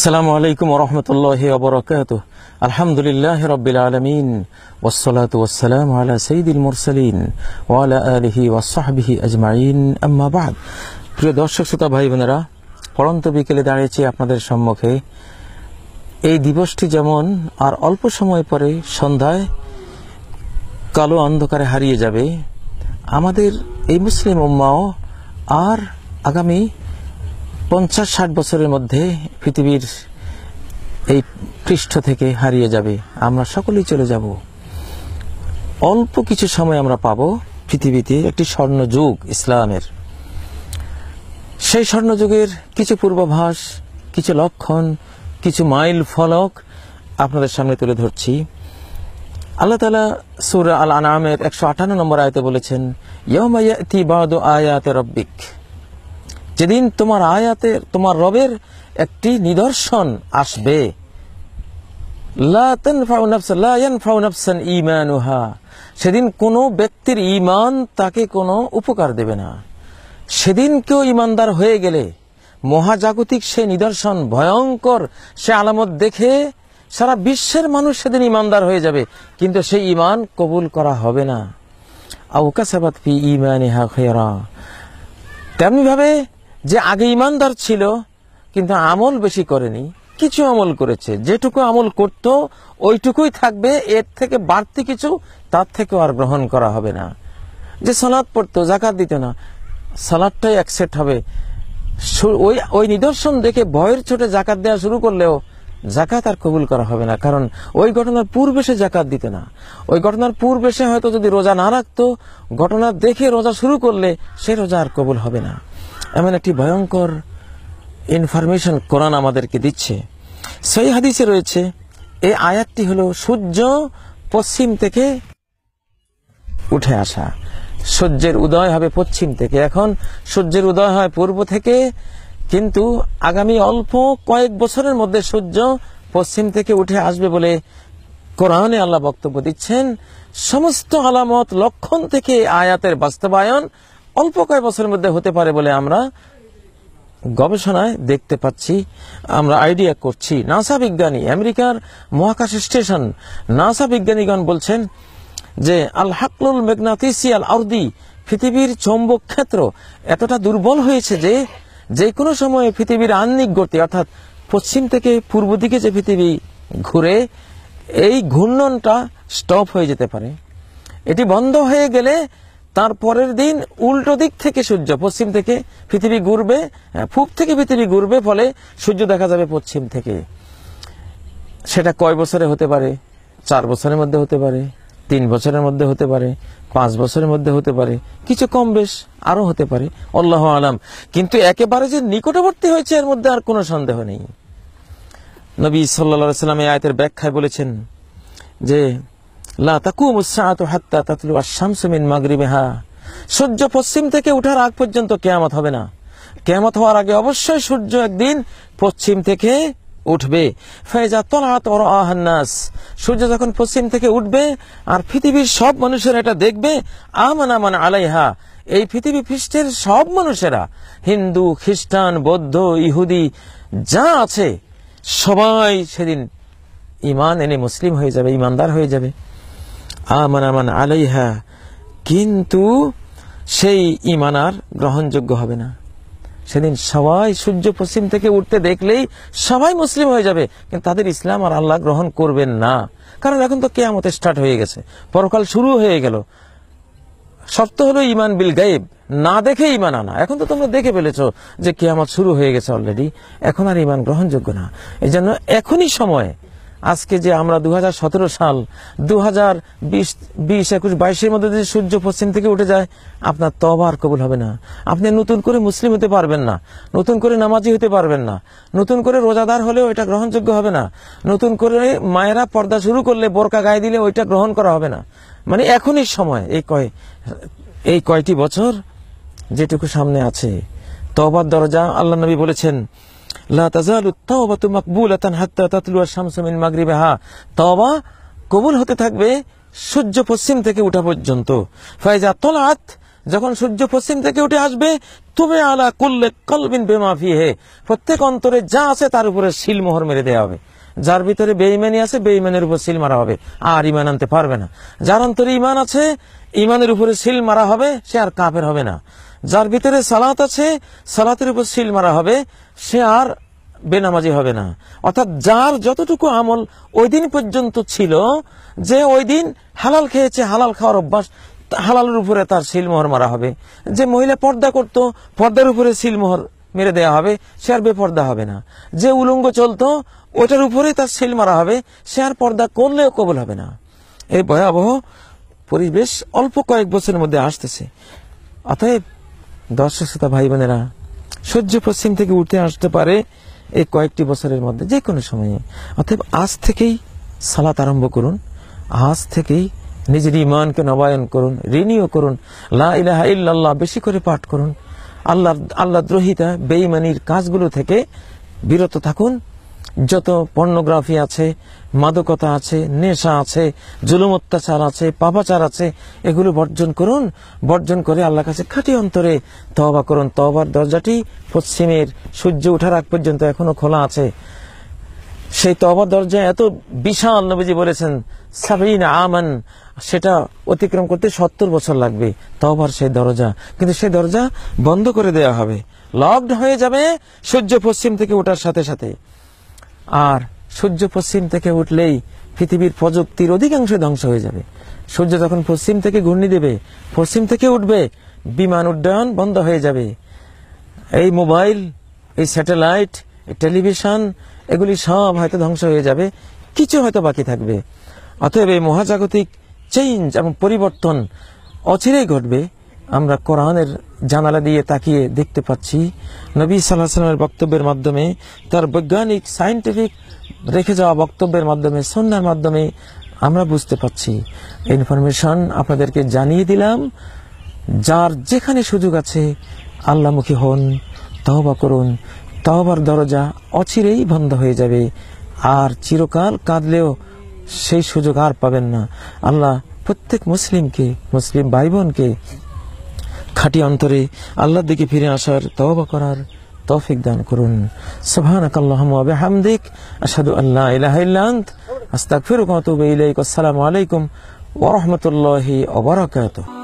আসসালামু আলাইকুম ওয়া রাহমাতুল্লাহি ওয়া বারাকাতুহু। আলহামদুলিল্লাহি রাব্বিল আলামিন ওয়াসসালাতু ওয়াসসালামু আলা সাইয়্যিদিল মুরসালিন ওয়া আলা আলিহি ওয়া সাহবিহি আজমাইন, আম্মা বা'দ। প্রিয় দর্শক শ্রোতা ভাই বোনেরা, পড়ন্ত বিকেলে দাঁড়িয়েছি আপনাদের সম্মুখে। এই দিবসটি যেমন আর অল্প সময় পরে সন্ধ্যায় কালো অন্ধকারে হারিয়ে যাবে, আমাদের এই মুসলিম উম্মাও আর আগামী 50-60 বছরের মধ্যে পৃথিবীর এই পৃষ্ঠ থেকে হারিয়ে যাবে। আমরা সকলেই চলে যাব। অল্প কিছু সময় আমরা পাবো পৃথিবীতে একটি স্বর্ণযুগ ইসলামের। সেই স্বর্ণযুগের কিছু পূর্বাভাস, কিছু লক্ষণ, কিছু মাইল ফলক আপনাদের সামনে তুলে ধরছি। আল্লাহ তাআলা সূরা আল আনআমের 158 নম্বর আয়াতে বলেছেন, ইয়াউমা ইয়াতি বাদু আয়াতি রাব্বিক, যেদিন তোমার রবের একটি নিদর্শন আসবে, লা ইয়ানফাউ নাফসান ঈমানুহা, সেদিন কোনো ব্যক্তির ঈমান তাকে কোনো উপকার দেবে না। সেদিন কেউ ঈমানদার হয়ে গেলে মহাজাগতিক সেই নিদর্শন, ভয়ঙ্কর সে আলামত দেখে সারা বিশ্বের মানুষ সেদিন ঈমানদার হয়ে যাবে, কিন্তু সেই ঈমান কবুল করা হবে না। আও কাসাবাত ফি ঈমানিহা খায়রা, তেমনি ভাবে যে আগে ঈমানদার ছিল কিন্তু আমল বেশি করেনি, কিছু আমল করেছে, যেটুকু আমল করত ওইটুকুই থাকবে, এর থেকে বাড়তি কিছু তার থেকেও আর গ্রহণ করা হবে না। যে সালাত পড়তো, যাকাত দিত না, সালাতটাই অ্যাকসেপ্ট হবে। ওই নিদর্শন দেখে ভয়ের চোটে যাকাত দেওয়া শুরু করলেও যাকাত আর কবুল করা হবে না, কারণ ওই ঘটনার পূর্বে সে যাকাত দিত না। ওই ঘটনার পূর্বে সে হয়তো যদি রোজা না রাখতো, ঘটনা দেখে রোজা শুরু করলে সে রোজা আর কবুল হবে না। এমন একটি ভয়ঙ্কর ইনফরমেশন কোরআন আমাদেরকে দিচ্ছে। সেই হাদিসে রয়েছে, এই আয়াতটি হলো সূর্য পশ্চিম থেকে উঠে আসা। সূর্যের উদয় হবে পশ্চিম থেকে, এখন সূর্যের উদয় হয় পূর্ব থেকে, কিন্তু আগামী অল্প কয়েক বছরের মধ্যে সূর্য পশ্চিম থেকে উঠে আসবে বলে কোরআনে আল্লাহ বক্তব্য দিচ্ছেন। সমস্ত আলামত, লক্ষণ থেকে আয়াতের বাস্তবায়ন অল্প কয়েক বছরের মধ্যে হতে পারে বলে আমরা গবেষণায় দেখতে পাচ্ছি, আমরা আইডিয়া করছি। নাসা বিজ্ঞানী, আমেরিকার মহাকাশ স্টেশন নাসা বিজ্ঞানীগণ বলছেন যে আল হাকলুল ম্যাগনাতিসিয়াল আরদি, পৃথিবীর চৌম্বক ক্ষেত্র এতটা দুর্বল হয়েছে যে কোনো সময়ে পৃথিবীর আহ্নিক গতি, অর্থাৎ পশ্চিম থেকে পূর্ব দিকে যে পৃথিবী ঘুরে, এই ঘূর্ণনটা স্টপ হয়ে যেতে পারে। এটি বন্ধ হয়ে গেলে তার পরের দিন উল্টো দিক থেকে সূর্য, পশ্চিম থেকে পৃথিবী ঘুরবে, পূব থেকে পৃথিবী ঘুরবে, ফলে সূর্য দেখা যাবে পশ্চিম থেকে। সেটা কয় বছরে হতে পারে? 4 বছরের মধ্যে হতে পারে, 3 বছরের মধ্যে হতে পারে, 5 বছরের মধ্যে হতে পারে, কিছু কম বেশ আরো হতে পারে, আল্লাহু আলাম। কিন্তু একেবারে যে নিকটবর্তী হয়েছে এর মধ্যে আর কোনো সন্দেহ নেই। নবী সাল্লাল্লাহু আলাইহি ওয়াসাল্লাম এই আয়াতের ব্যাখ্যায় বলেছেন যে লা তাকুমুস সাআতু হাত্তা তাতলু আশ-শামসু মিন মাগরিবিহা, সূর্য পশ্চিম থেকে ওঠার আগ পর্যন্ত কিয়ামত হবে না। কিয়ামত হওয়ার আগে অবশ্যই সূর্য একদিন পশ্চিম থেকে উঠবে। ফাইজা তালাত ওয়া রাআহান নাস, সূর্য যখন পশ্চিম থেকে উঠবে আর পৃথিবীর সব মানুষেরা এটা দেখবে, আমানা মান আলাইহা, এই পৃথিবী পৃষ্ঠের সব মানুষেরা, হিন্দু, খ্রিস্টান, বৌদ্ধ, ইহুদি যা আছে সবাই সেদিন ঈমান এনে মুসলিম হয়ে যাবে, ঈমানদার হয়ে যাবে। আমানা মান আলাইহা, কিন্তু সেই ঈমান আর গ্রহণযোগ্য হবে না। সেদিন সবাই সূর্য পশ্চিম থেকে উঠতে দেখলেই সবাই মুসলিম হয়ে যাবে, কিন্তু তাদের ইসলাম আর আল্লাহ গ্রহণ করবেন না, কারণ এখন তো কিয়ামত স্টার্ট হয়ে গেছে, পরকাল শুরু হয়ে গেল। শর্ত হলো ঈমান বিল গায়ব, না দেখে ঈমান আনা। এখন তো তোমরা দেখে ফেলেছো যে কিয়ামত শুরু হয়ে গেছে অলরেডি, এখন আর ঈমান গ্রহণযোগ্য না। এই জন্য এখনই সময়, আজকে যে আমরা 2017 সাল, 2020, 21, 22-এর মধ্যে যদি সূর্য পশ্চিম থেকে উঠে যায়, আপনার তওবা আর কবুল হবে না। আপনি নতুন করে মুসলিম হতে পারবেন না, নতুন করে নামাজি হতে পারবেন না, নতুন করে রোজাদার হলেও এটা গ্রহণযোগ্য হবে না, নতুন করে মায়েরা পর্দা শুরু করলে, বোরকা গায়ে দিলে ওইটা গ্রহণ করা হবে না। মানে এখনই সময়, এই কয়টি বছর যেটুকু সামনে আছে, তওবার দরজা, আল্লাহ নবী বলেছেন লা তাজালু তাওবাতু মাকবুলাতান হাত্তা তাতলু আশ-শামসু মিন মাগরিবিহা, তওবা কবুল হতে থাকবে সূর্য পশ্চিম থেকে ওঠা পর্যন্ত। ফাইজা তালাত, যখন সূর্য পশ্চিম থেকে উঠে আসবে, তুমি আলা কুল্লে কলবিন বিমা ফিহি, প্রত্যেক অন্তরে যা আছে তার উপরে সিলমোহর মেরে দেওয়া হবে। যার ভিতরে বেঈমানি আছে, বেঈমানের উপর সিল মারা হবে, আর ঈমান আনতে পারবে না। যার অন্তরে ঈমান আছে, ঈমানের উপরে সিল মারা হবে, সে আর কাফের হবে না। যার ভিতরে সালাত আছে, সালাতের উপর সিল মারা হবে, সে আর বেনামাজি হবে না। অর্থাৎ যার যতটুকু আমল ওই দিন পর্যন্ত ছিল, যে ওই দিন হালাল খেয়েছে, হালাল খাওয়ার অভ্যাস, হালালের উপরে তার সিলমোহর মারা হবে। যে মহিলা পর্দা করত, পর্দার উপরে সিলমোহর মেরে দেওয়া হবে, সে আর বেপর্দা হবে না। যে উলঙ্গ চলতো, ওটার উপরে তার সিল মারা হবে, সে আর পর্দা করলেও কবুল হবে না। এই ভয়াবহ পরিবেশ অল্প কয়েক বছরের মধ্যে আসতেছে। অতএব দর্শক শ্রোতা ভাই বোনেরা, সূর্য পশ্চিম থেকে উঠে আসতে পারে এই কয়েকটি বছরের মধ্যে, যে কোনো সময়ে। অতএব আজ থেকেই সালাত আরম্ভ করুন, আজ থেকেই নিজের ঈমানকে নবায়ন করুন, রিনিউ করুন, লা ইলাহা ইল্লাল্লাহ বেশি করে পাঠ করুন। আল্লাহ দ্রোহিতা বেঈমানির কাজগুলো থেকে বিরত থাকুন। যত পর্নোগ্রাফি আছে, মাদকতা আছে, নেশা আছে, জুলুম অত্যাচার আছে, পাপাচার আছে, এগুলো বর্জন করুন। বর্জন করে আল্লাহর কাছে খাঁটি অন্তরে তওবা করুন। তওবার দরজাটি পশ্চিমের সূর্য ওঠার আগ পর্যন্ত এখনো খোলা আছে। সেই তওবার দরজা এত বিশাল, নবীজি বলেছেন ৭০ আমান, সেটা অতিক্রম করতে ৭০ বছর লাগবে, তওবার সেই দরজা। কিন্তু সেই দরজা বন্ধ করে দেওয়া হবে, লকড হয়ে যাবে সূর্য পশ্চিম থেকে ওঠার সাথে সাথে। আর সূর্য পশ্চিম থেকে উঠলেই পৃথিবীর প্রযুক্তির অধিকাংশ ধ্বংস হয়ে যাবে। সূর্য যখন পশ্চিম থেকে ঘূর্ণি দেবে, পশ্চিম থেকে উঠবে, বিমান উড্ডয়ন বন্ধ হয়ে যাবে। এই মোবাইল, এই স্যাটেলাইট, এই টেলিভিশন, এগুলি সব হয়তো ধ্বংস হয়ে যাবে, কিছু হয়তো বাকি থাকবে। অতএব এই মহাজাগতিক চেঞ্জ এবং পরিবর্তন অচিরেই ঘটবে। আমরা কোরআনের জানালা দিয়ে তাকিয়ে দেখতে পাচ্ছি, নবী সাল্লাল্লাহু আলাইহি ওয়াসাল্লামের বক্তব্যের মাধ্যমে, তার বৈজ্ঞানিক সায়েন্টিফিক রেখে যাওয়া বক্তব্যের মাধ্যমে, সুন্নাহর মাধ্যমে আমরা বুঝতে পাচ্ছি। ইনফরমেশন আপনাদেরকে জানিয়ে দিলাম। যার যেখানে সুযোগ আছে আল্লাহমুখী হন, তওবা করুন। তওবার দরজা অচিরেই বন্ধ হয়ে যাবে, আর চিরকাল কাঁদলেও সেই সুযোগ আর পাবেন না। আল্লাহ প্রত্যেক মুসলিমকে, মুসলিম ভাই বোনকে খাঁটি অন্তরে আল্লাহর দিকে ফিরে আসার, তওবা করার তৌফিক দান করুন। সুবহানাকাল্লাহুম্মা ওয়া বিহামদিক, আশহাদু আল্লা ইলাহা ইল্লা আনত, আস্তাগফিরুকা ওয়া আতুবু ইলাইক। আসসালামু আলাইকুম ওয়া রাহমাতুল্লাহি ওয়া বারাকাতুহু।